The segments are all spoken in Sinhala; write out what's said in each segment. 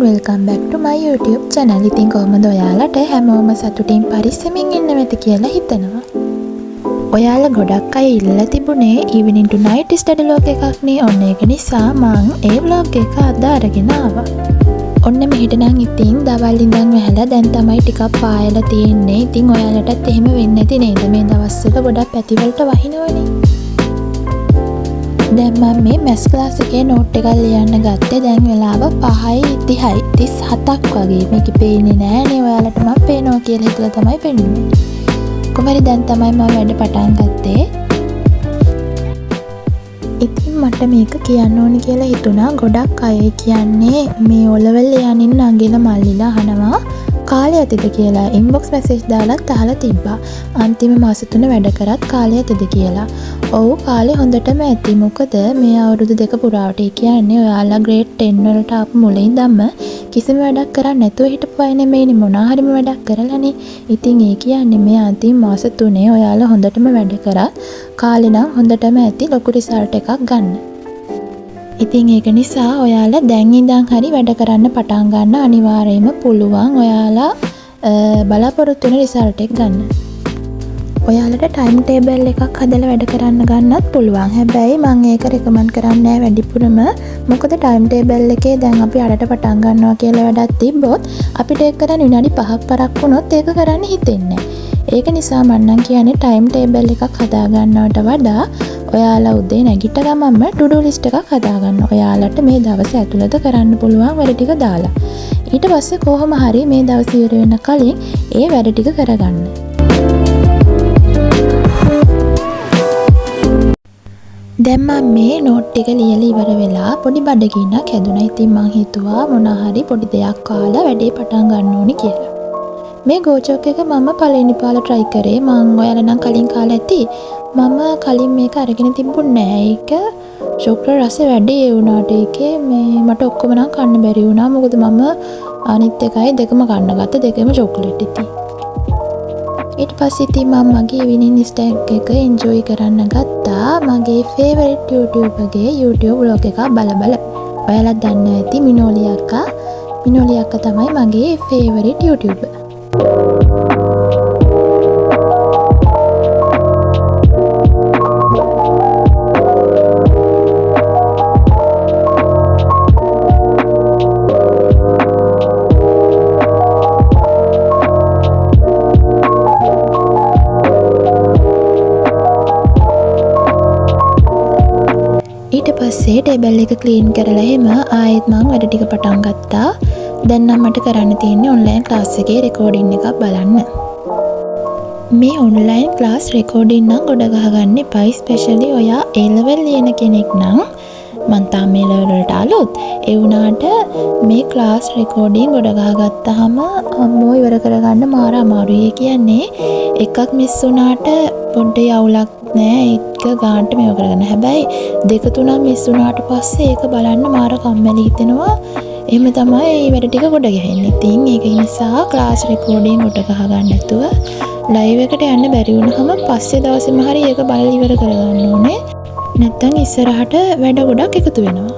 welcome back to my YouTube channel. ඉතින් කොහොමද ඔයාලට හැමෝම සතුටින් පරිස්සමින් ඉන්න වෙත කියලා හිතනවා. ඔයාලා ගොඩක් අය ඉල්ලලා තිබුණේ evening to night study vlog එකක් නේ. ඔන්න ඒක නිසා මම ඒ vlog එක අද අරගෙන ආවා. ඔන්න මෙහෙට නම් ඉතින් දවල් ඉඳන් වැහලා දැන් තමයි ටිකක් පායලා තියෙන්නේ. ඉතින් ඔයාලටත් එහෙම වෙන්නේ නැති නේද? මේ දවස්වල ගොඩක් පැති වලට වහිනවනේ. දැන් මම මේ මැස් ක්ලාස් එකේ නෝට් එකක් ලියන්න ගත්තේ. දැන් වෙලාව 5:30යි 37ක් වගේ. මේක පේන්නේ නෑනේ ඔයාලට. මම පේනවා කියලා හිතලා තමයි පෙන්නුවේ. කොහමද දැන් තමයි මම වැඩ පටන් ගත්තේ. ඉතින් මට මේක කියන්න ඕනි කියලා හිතුණා. ගොඩක් අය කියන්නේ මේ ඔලවල් යනින් නංගිලා මල්ලිලා අහනවා කාලය ඇතිද කියලා. ඉන්බොක්ස් මැසේජ් දාලත් අහලා තිබ්බා. අන්තිම මාස 3 වැඩ කරත් කාලය ඇතිද කියලා. ඔව් කාලේ හොඳටම ඇති. මොකද මේ අවුරුදු දෙක පුරාවට කියන්නේ ඔයාලා ග්‍රේඩ් 10 වලට ආපු මුලින් ඉඳන්ම කිසිම වැඩක් කරන්නේ නැතුව හිටපු අය නෙමෙයිනේ. මොනවා හරිම වැඩක් කරලානේ. ඉතින් ඒ කියන්නේ මේ අන්තිම මාස 3 ඔයාලා හොඳටම වැඩ කරා. කාලේ නම් හොඳටම ඇති ලොකු රිසල්ට් එකක් ගන්න. ඉතින් ඒක නිසා ඔයාලා දැන් ඉඳන් හරි වැඩ කරන්න පටන් ගන්න. අනිවාර්යයෙන්ම පුළුවන් ඔයාලා බලාපොරොත්තු වෙන රිසල්ට් එක ගන්න. ඔයාලට ටයිම් ටේබල් එකක් හදලා වැඩ කරන්න ගන්නත් පුළුවන්. හැබැයි මම ඒක රෙකමන්ඩ් කරන්නේ නැහැ වැඩිපුරම. මොකද ටයිම් ටේබල් එකේ දැන් අපි අරට පටන් ගන්නවා කියලා වැඩක් තිබ්බොත් අපිට ඒක කරන්න විනාඩි 5ක් පරක් වුණොත් ඒක කරන්න හිතෙන්නේ නැහැ. ඒක නිසා මම නම් කියන්නේ ටයිම් ටේබල් එකක් හදා ගන්නවට වඩා ඔයාලා උදේ නැගිට ගමන්ම ටු ඩු ලිස්ට් එකක් හදා ගන්න. ඔයාලට මේ දවස් ඇතුළත කරන්න පුළුවන් වැඩ ටික දාලා. ඊට පස්සේ කොහොම හරි මේ දවස් ඉවර වෙන කලින් ඒ වැඩ ටික කරගන්න. දැන් මම මේ නෝට් එක ලියලා ඉවර වෙලා පොඩි බඩගින්නක් හැදුණා. ඉතින් මං හිතුවා මොනවා හරි පොඩි දෙයක් කාලා වැඩේ පටන් ගන්න ඕනි කියලා. මේ ගෝචොක් එක මම පළවෙනි පාර try කරේ. මං ඔයාලා නම් කලින් කාලා ඇති. මම කලින් මේක අරගෙන තිබුණේ නෑ. ඒක චොක්ලට් රස වැඩි ඒ වුණාට ඒකේ මේ මට ඔක්කොම නම් කන්න බැරි වුණා. මොකද මම අනිත් එකයි දෙකම කන්න ගත්ත. දෙකම චොක්ලට් ඉතින්. ඊට පස්සේ ඉතින් මම මගේ evening snack එක enjoy කරන්න ගත්තා. මගේ favorite YouTuber ගේ YouTube vlog එක බල බල. ඔයාලා දන්නවා ඇති මිනෝලි අක්කා. මිනෝලි අක්කා තමයි මගේ favorite YouTuber. ඊට පස්සේ ටේබල් එක ක්ලීන් කරලා එහෙම ආයෙත් මම වැඩ ටික පටන් ගත්තා. දැන් නම් මට කරන්න තියෙන්නේ ඔන්ලයින් ක්ලාස් එකේ රෙකෝඩින් එකක් බලන්න. මේ ඔන්ලයින් ක්ලාස් රෙකෝඩින් නම් ගොඩ ගහගන්න එපා. ස්පෙෂලි ඔයා A level ලියන කෙනෙක් නම් මං තාම A level වලට අලුත්. ඒ වුණාට මේ ක්ලාස් රෙකෝඩින් ගොඩ ගහගත්තාම අම්මෝ ඉවර කරගන්න මාර අමාරුයි. කියන්නේ එකක් මිස් වුණාට පොඩ්ඩේ අවුලක් නෑ. ඒක ගානට මේව කරගන්න. හැබැයි දෙක තුනක් මිස් වුණාට පස්සේ ඒක බලන්න මාර කම්මැලි හිතෙනවා. එහෙම තමයි වැඩ ටික ගොඩ ගහන්නේ. ඉතින් ඒක නිසා ක්ලාස් රෙකෝඩින් ගොඩ ගහ ගන්න නැතුව ලයිව් එකට යන්න බැරි වුණාම පස්සේ දවසෙම හරි ඒක බලලා ඉවර කරගන්න ඕනේ. නැත්තම් ඉස්සරහට වැඩ ගොඩක් එකතු වෙනවා.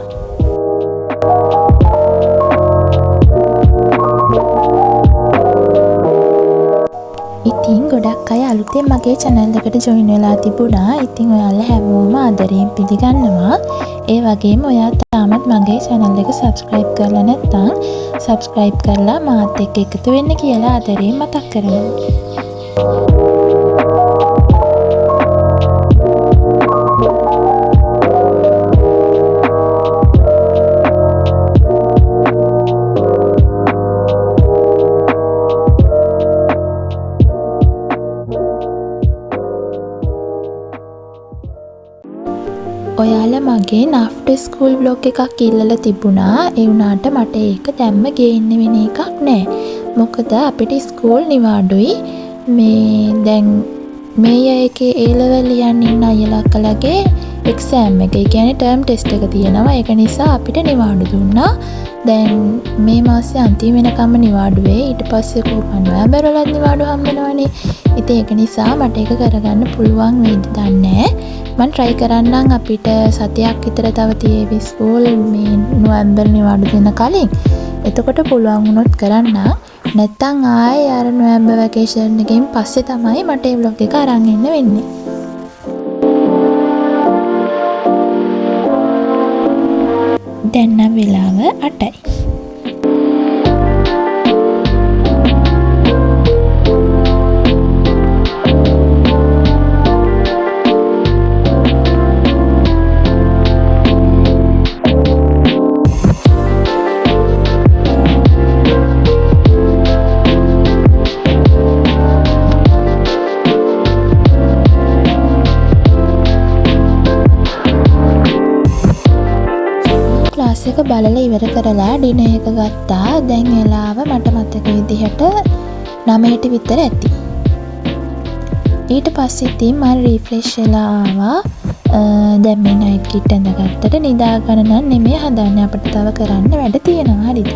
ඉතින් ගොඩක් අය අලුතෙන් මගේ channel එකට join වෙලා තිබුණා. ඉතින් ඔයාලා හැමෝම ආදරයෙන් පිළිගන්නවා. ඒ වගේම ඔයා තාමත් මගේ channel එක subscribe කරලා නැත්නම් subscribe කරලා මාත් එක්ක එකතු වෙන්න කියලා ආදරයෙන් මතක් කරනවා. ඔයාලා මගේ after school vlog එකක් ඉල්ලලා තිබුණා. ඒ වුණාට මට ඒක දැම්ම ගේන්න වෙන එකක් නෑ. මොකද අපිට ස්කූල් නිවාඩුයි. මේ දැන් මේ එකේ A level ලියන්න ඉන්න අයලා කලගේ එක්සෑම් එක. ඒ කියන්නේ ටර්ම් ටෙස්ට් එක තියෙනවා. ඒක නිසා අපිට නිවාඩු දුන්නා. දැන් මේ මාසේ අන්තිම වෙනකම්ම නිවාඩු වෙයි. ඊට පස්සේ කොහොමද නොවැම්බර් වලත් නිවාඩු හම්බ වෙනවනේ. ඉතින් ඒක නිසා මට ඒක කරගන්න පුළුවන් වෙයිද දන්නේ නැහැ. මම try කරන්නම් අපිට සතියක් විතර තව තියෙවි ස්කූල් මේ නොවැම්බර් නිවාඩු දෙන කලින්. එතකොට පුළුවන් වුණොත් කරන්න. නැත්තම් ආයේ අර නොවැම්බර් වැකේෂන් එකෙන් පස්සේ තමයි මට මේ vlog එක අරන් එන්න වෙන්නේ. දැන් නම් වෙලාව 8යි. ක්ලාස් එක බලලා ඉවර කරලා ඩිනර් එක ගත්තා. දැන් වෙලාව මට මතක විදිහට 9ට විතර ඇති. ඊට පස්සේ ඉතින් මම රිෆ්‍රෙෂ් වෙලා ආවා. දැන් මේ නයිට් කිට් ඇඳගත්තට නිදා ගන්න නම් නෙමෙයි හදන්නේ. අපිට තව කරන්න වැඩ තියෙනවා. හරිද?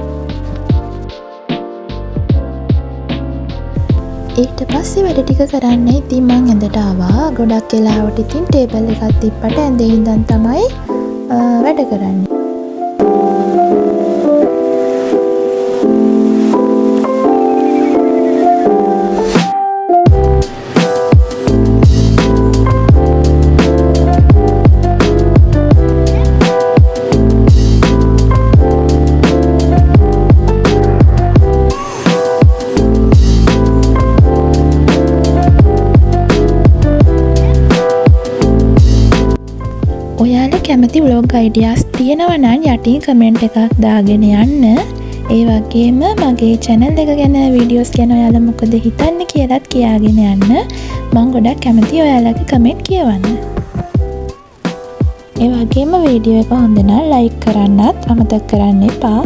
ඊට පස්සේ වැඩ ටික කරන්න ඉතින් මං ඇඳට ආවා. ගොඩක් වෙලාවට ඉතින් ටේබල් එකක් තිබ්බට ඇඳේ ඉඳන් තමයි වැඩ කරන්නේ. ඔයාලා කැමති vlog ideas තියෙනවා නම් යටින් කමෙන්ට් එකක් දාගෙන යන්න. ඒ වගේම මගේ channel එක ගැන වීඩියෝස් ගැන ඔයාලා මොකද හිතන්නේ කියලාත් කියාගෙන යන්න. මම ගොඩක් කැමතියි ඔයාලගේ කමෙන්ට් කියවන්න. ඒ වගේම වීඩියෝ එක හොඳ නම් like කරන්නත් අමතක කරන්න එපා.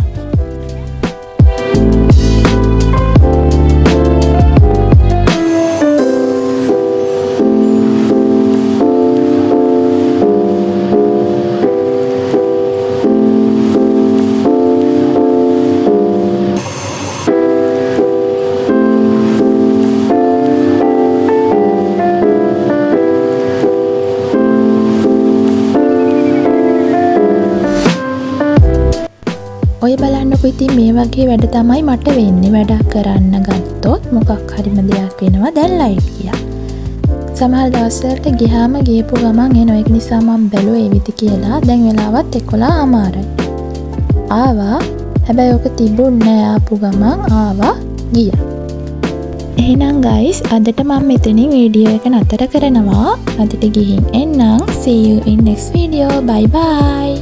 ඔය බලන්නකො ඉතින් මේ වගේ වැඩ තමයි මට වෙන්නේ. වැඩක් කරන්න ගත්තොත් මොකක් හරිම දෙයක් වෙනවා. දැන් ලයිට් ගියා. සමහර දවස්වලට ගියාම ගියපු ගමන් එනවා. ඒක නිසා මම බැලුවා ඒ විදි කියලා. දැන් වෙලාවත් 11:00. ආවා. හැබැයි ඔක තිබුණේ නෑ. ආපු ගමන් ආවා ගියා. එහෙනම් guys අදට මම මෙතනින් වීඩියෝ එක නතර කරනවා. අදට ගිහින් එන්නම්. See you in next video. Bye bye.